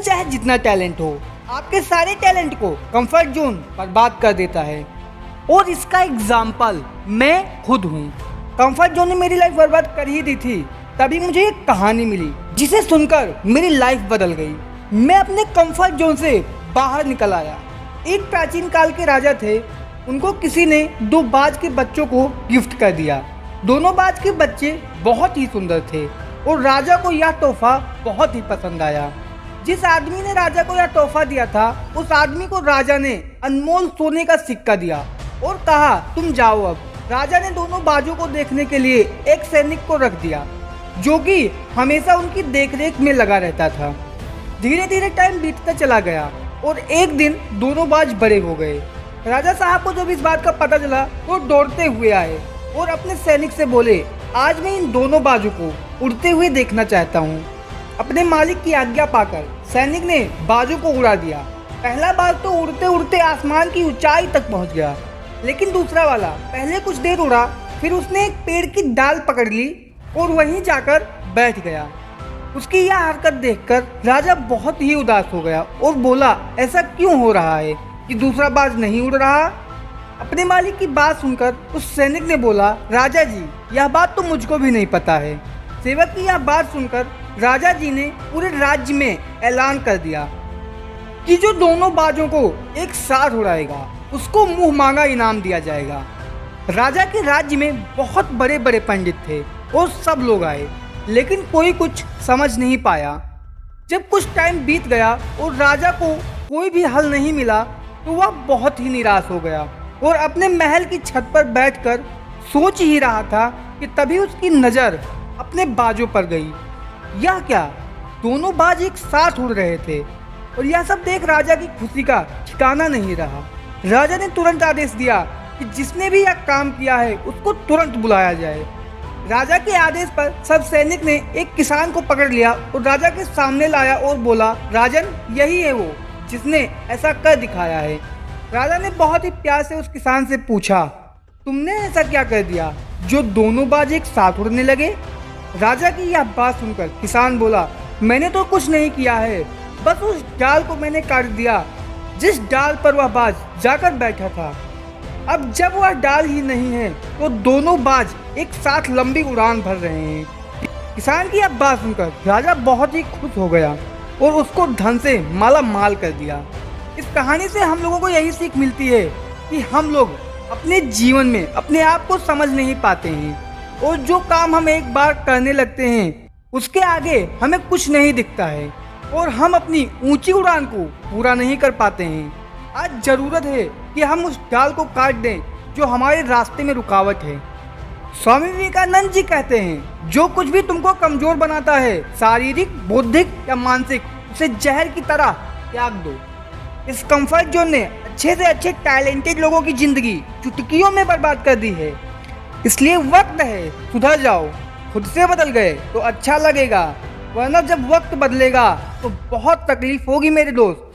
चाहे जितना टैलेंट हो, आपके सारे टैलेंट को कंफर्ट जोन बर्बाद कर देता है। और इसका एग्जाम्पल मैं खुद हूँ। कंफर्ट जोन ने मेरी लाइफ बर्बाद कर ही दी थी, तभी मुझे एक कहानी मिली जिसे सुनकर मेरी लाइफ बदल गई। मैं अपने कंफर्ट जोन से बाहर निकल आया। एक प्राचीन काल के राजा थे, उनको किसी ने 2 बाज के बच्चों को गिफ्ट कर दिया। दोनों बाज के बच्चे बहुत ही सुंदर थे और राजा को यह तोहफा बहुत ही पसंद आया। जिस आदमी ने राजा को यह तोहफा दिया था, उस आदमी को राजा ने अनमोल सोने का सिक्का दिया और कहा, तुम जाओ अब। राजा ने दोनों बाजों को देखने के लिए एक सैनिक को रख दिया, जो कि हमेशा उनकी देखरेख में लगा रहता था। धीरे धीरे टाइम बीतता चला गया और एक दिन दोनों बाज बड़े हो गए। राजा साहब को जब इस बात का पता चला तो दौड़ते हुए आए और अपने सैनिक से बोले, आज मैं इन दोनों बाजों को उड़ते हुए देखना चाहता हूँ। अपने मालिक की आज्ञा पाकर सैनिक ने बाजों को उड़ा दिया। पहला बाज तो उड़ते उड़ते आसमान की ऊंचाई तक पहुँच गया, लेकिन दूसरा वाला पहले कुछ देर उड़ा, फिर उसने एक पेड़ की डाल पकड़ ली और वहीं जाकर बैठ गया। उसकी यह हरकत देखकर राजा बहुत ही उदास हो गया और बोला, ऐसा क्यों हो रहा है कि दूसरा बाज नहीं उड़ रहा? अपने मालिक की बात सुनकर उस सैनिक ने बोला, राजा जी, यह बात तो मुझको भी नहीं पता है। सेवक की यह बात सुनकर राजा जी ने पूरे राज्य में ऐलान कर दिया कि जो दोनों बाजों को एक साथ उड़ाएगा उसको मुंह मांगा इनाम दिया जाएगा। राजा के राज्य में बहुत बड़े बड़े पंडित थे और सब लोग आए, लेकिन कोई कुछ समझ नहीं पाया। जब कुछ टाइम बीत गया और राजा को कोई भी हल नहीं मिला तो वह बहुत ही निराश हो गया और अपने महल की छत पर बैठकर सोच ही रहा था कि तभी उसकी नज़र अपने बाजों पर गई। यह क्या, दोनों बाज एक साथ उड़ रहे थे और यह सब देख राजा की खुशी का ठिकाना नहीं रहा। राजा ने तुरंत आदेश दिया कि जिसने भी यह काम किया है उसको तुरंत बुलाया जाए। राजा के आदेश पर सब सैनिक ने एक किसान को पकड़ लिया और राजा के सामने लाया और बोला, राजन, यही है वो जिसने ऐसा कर दिखाया है। राजा ने बहुत ही प्यार से उस किसान से पूछा, तुमने ऐसा क्या कर दिया जो दोनों बाज एक साथ उड़ने लगे? राजा की यह बात सुनकर किसान बोला, मैंने तो कुछ नहीं किया है, बस उस डाल को मैंने काट दिया जिस डाल पर वह बाज जाकर बैठा था। अब जब वह डाल ही नहीं है तो दोनों बाज एक साथ लंबी उड़ान भर रहे हैं। किसान की यह बात सुनकर राजा बहुत ही खुश हो गया और उसको धन से माला माल कर दिया। इस कहानी से हम लोगों को यही सीख मिलती है कि हम लोग अपने जीवन में अपने आप को समझ नहीं पाते हैं और जो काम हम एक बार करने लगते हैं उसके आगे हमें कुछ नहीं दिखता है और हम अपनी ऊंची उड़ान को पूरा नहीं कर पाते हैं। आज जरूरत है कि हम उस डाल को काट दें जो हमारे रास्ते में रुकावट है। स्वामी विवेकानंद जी कहते हैं, जो कुछ भी तुमको कमजोर बनाता है, शारीरिक, बौद्धिक या मानसिक, उसे जहर की तरह त्याग दो। इस कंफर्ट जोन ने अच्छे से अच्छे टैलेंटेड लोगों की जिंदगी चुटकियों में बर्बाद कर दी है। इसलिए वक्त है, सुधर जाओ। खुद से बदल गए तो अच्छा लगेगा, वरना जब वक्त बदलेगा तो बहुत तकलीफ होगी मेरे दोस्त।